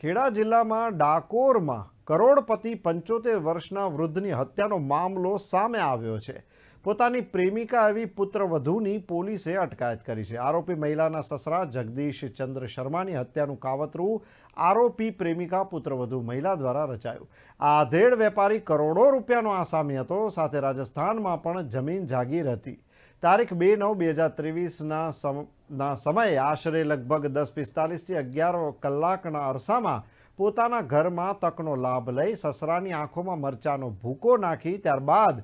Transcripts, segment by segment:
ખેડા જિલ્લામાં ડાકોરમાં કરોડપતિ 75 વર્ષના વૃદ્ધની હત્યાનો મામલો સામે આવ્યો છે। પોતાની પ્રેમિકા એવી પુત્રવધૂની પોલીસે અટકાયત કરી છે। આરોપી મહિલાના સસરા જગદીશ ચંદ્ર શર્માની હત્યાનું કાવતરું આરોપી પ્રેમિકા પુત્રવધુ મહિલા દ્વારા રચાયું। આ આધેડ વેપારી કરોડો રૂપિયાનો આસામી હતો, સાથે રાજસ્થાનમાં પણ જમીન જાગીર હતી। તારીખ 2/9/2023ના સમયે આશરે લગભગ 10:45થી 11 કલાકના અરસામાં પોતાના ઘરમાં તકનો લાભ લઈ સસરાની આંખોમાં મરચાનો ભૂકો નાખી ત્યારબાદ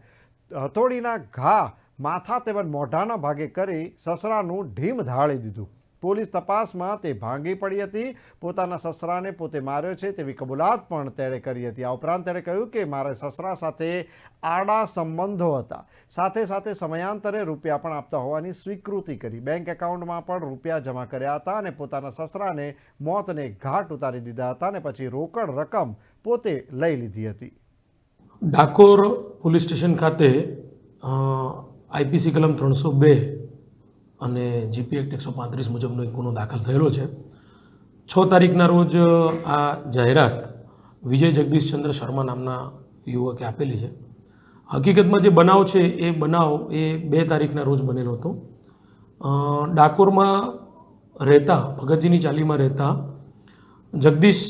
હથોડીના ઘા માથા તેમજ મોઢાના ભાગે કરી સસરાનું ઢીમ ઢાળી દીધું। પોલીસ તપાસમાં તે ભાંગી પડી હતી। પોતાના સસરાને પોતે માર્યો છે તેવી કબૂલાત પણ તેણે કરી હતી। આ ઉપરાંત તેણે કહ્યું કે મારા સસરા સાથે આડા સંબંધો હતા, સાથે સાથે સમયાંતરે રૂપિયા પણ આપતા હોવાની સ્વીકૃતિ કરી। બેંક એકાઉન્ટમાં પણ રૂપિયા જમા કર્યા હતા અને પોતાના સસરાને મોતને ઘાટ ઉતારી દીધા હતા અને પછી રોકડ રકમ પોતે લઈ લીધી હતી। ડાકોર પોલીસ સ્ટેશન ખાતે આઈપીસી કલમ 302 અને જીપી એક્ટ 135 મુજબનો એક ગુનો દાખલ થયેલો છે। 6 તારીખના રોજ આ જાહેરાત વિજય જગદીશચંદ્ર શર્મા નામના યુવકે આપેલી છે। હકીકતમાં જે બનાવ છે એ બનાવ એ 2 તારીખના રોજ બનેલો હતો। ડાકોરમાં રહેતા ભગતજીની ચાલીમાં રહેતા જગદીશ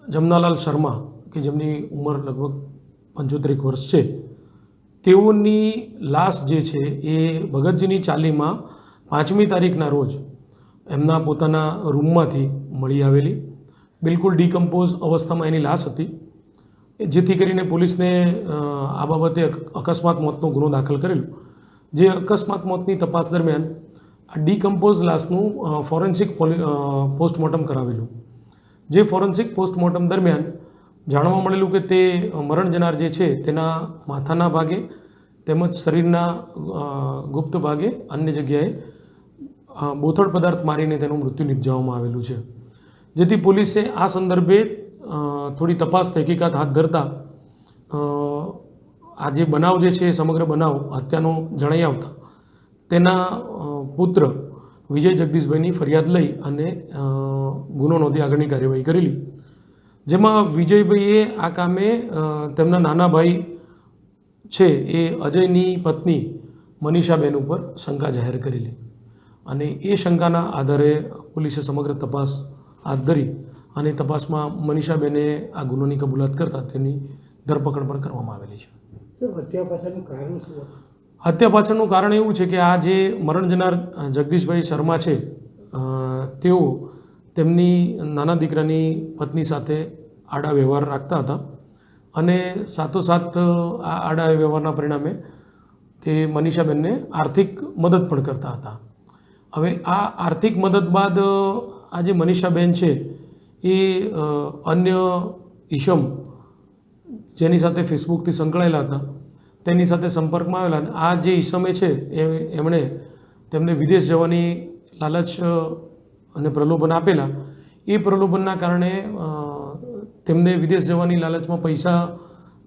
જમનાલાલ શર્મા કે જેમની ઉંમર લગભગ 75 વર્ષ છે, તેઓની લાશ જે છે એ ભગતજીની ચાલીમાં 5મી તારીખના રોજ એમના પોતાના રૂમમાંથી મળી આવેલી બિલકુલ ડિકમ્પોઝ અવસ્થામાં એની લાશ હતી, જેથી કરીને પોલીસને આ બાબતે અકસ્માત મોતનો ગુનો દાખલ કરેલો। જે અકસ્માત મોતની તપાસ દરમિયાન આ ડિકમ્પોઝ લાશનું ફોરેન્સિક પોસ્ટમોર્ટમ કરાવેલું। જે ફોરેન્સિક પોસ્ટમોર્ટમ દરમિયાન જાણવા મળેલું કે તે મરણ જનાર જે છે તેના માથાના ભાગે તેમજ શરીરના ગુપ્ત ભાગે અન્ય જગ્યાએ બોથડ પદાર્થ મારીને તેનું મૃત્યુ નિપજાવવામાં આવેલું છે। જેથી પોલીસે આ સંદર્ભે થોડી તપાસ તહકીકાત હાથ ધરતા આ જે બનાવ જે છે એ સમગ્ર બનાવ હત્યાનો જણાઈ આવતા તેના પુત્ર વિજય જગદીશભાઈની ફરિયાદ લઈ અને ગુનો નોંધી આગળની કાર્યવાહી કરેલી, જેમાં વિજયભાઈએ આ કામે તેમના નાના ભાઈ છે એ અજયની પત્ની મનીષાબેન ઉપર શંકા જાહેર કરેલી અને એ શંકાના આધારે પોલીસે સમગ્ર તપાસ હાથ ધરી અને તપાસમાં મનીષાબેને આ ગુનોની કબૂલાત કરતા તેની ધરપકડ પણ કરવામાં આવેલી છે। હત્યા પાછળનું કારણ શું હતું? હત્યા પાછળનું કારણ એવું છે કે આ જે મરણ જનાર જગદીશભાઈ શર્મા છે તેઓ તેમની નાના દીકરાની પત્ની સાથે આડા વ્યવહાર રાખતા હતા અને સાથોસાથ આ આડા વ્યવહારના પરિણામે તે મનીષાબેનને આર્થિક મદદ પણ કરતા હતા। હવે આ આર્થિક મદદ બાદ આ જે મનીષાબેન છે એ અન્ય ઈશમ જેની સાથે ફેસબુકથી સંકળાયેલા હતા તેની સાથે સંપર્કમાં આવેલા અને આ જે ઈસમે છે એમણે તેમને વિદેશ જવાની લાલચ અને પ્રલોભન આપેલા। એ પ્રલોભનના કારણે તેમને વિદેશ જવાની લાલચમાં પૈસા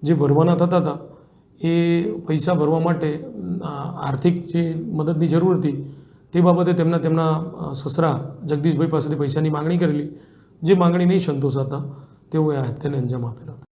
જે ભરવાના થતા હતા એ પૈસા ભરવા માટે આર્થિક જે મદદની જરૂર હતી તે બાબતે તેમના સસરા જગદીશભાઈ પાસેથી પૈસાની માગણી કરેલી। જે માગણી નહીં સંતોષાતા તેઓએ આ હત્યાને અંજામ આપેલો હતો।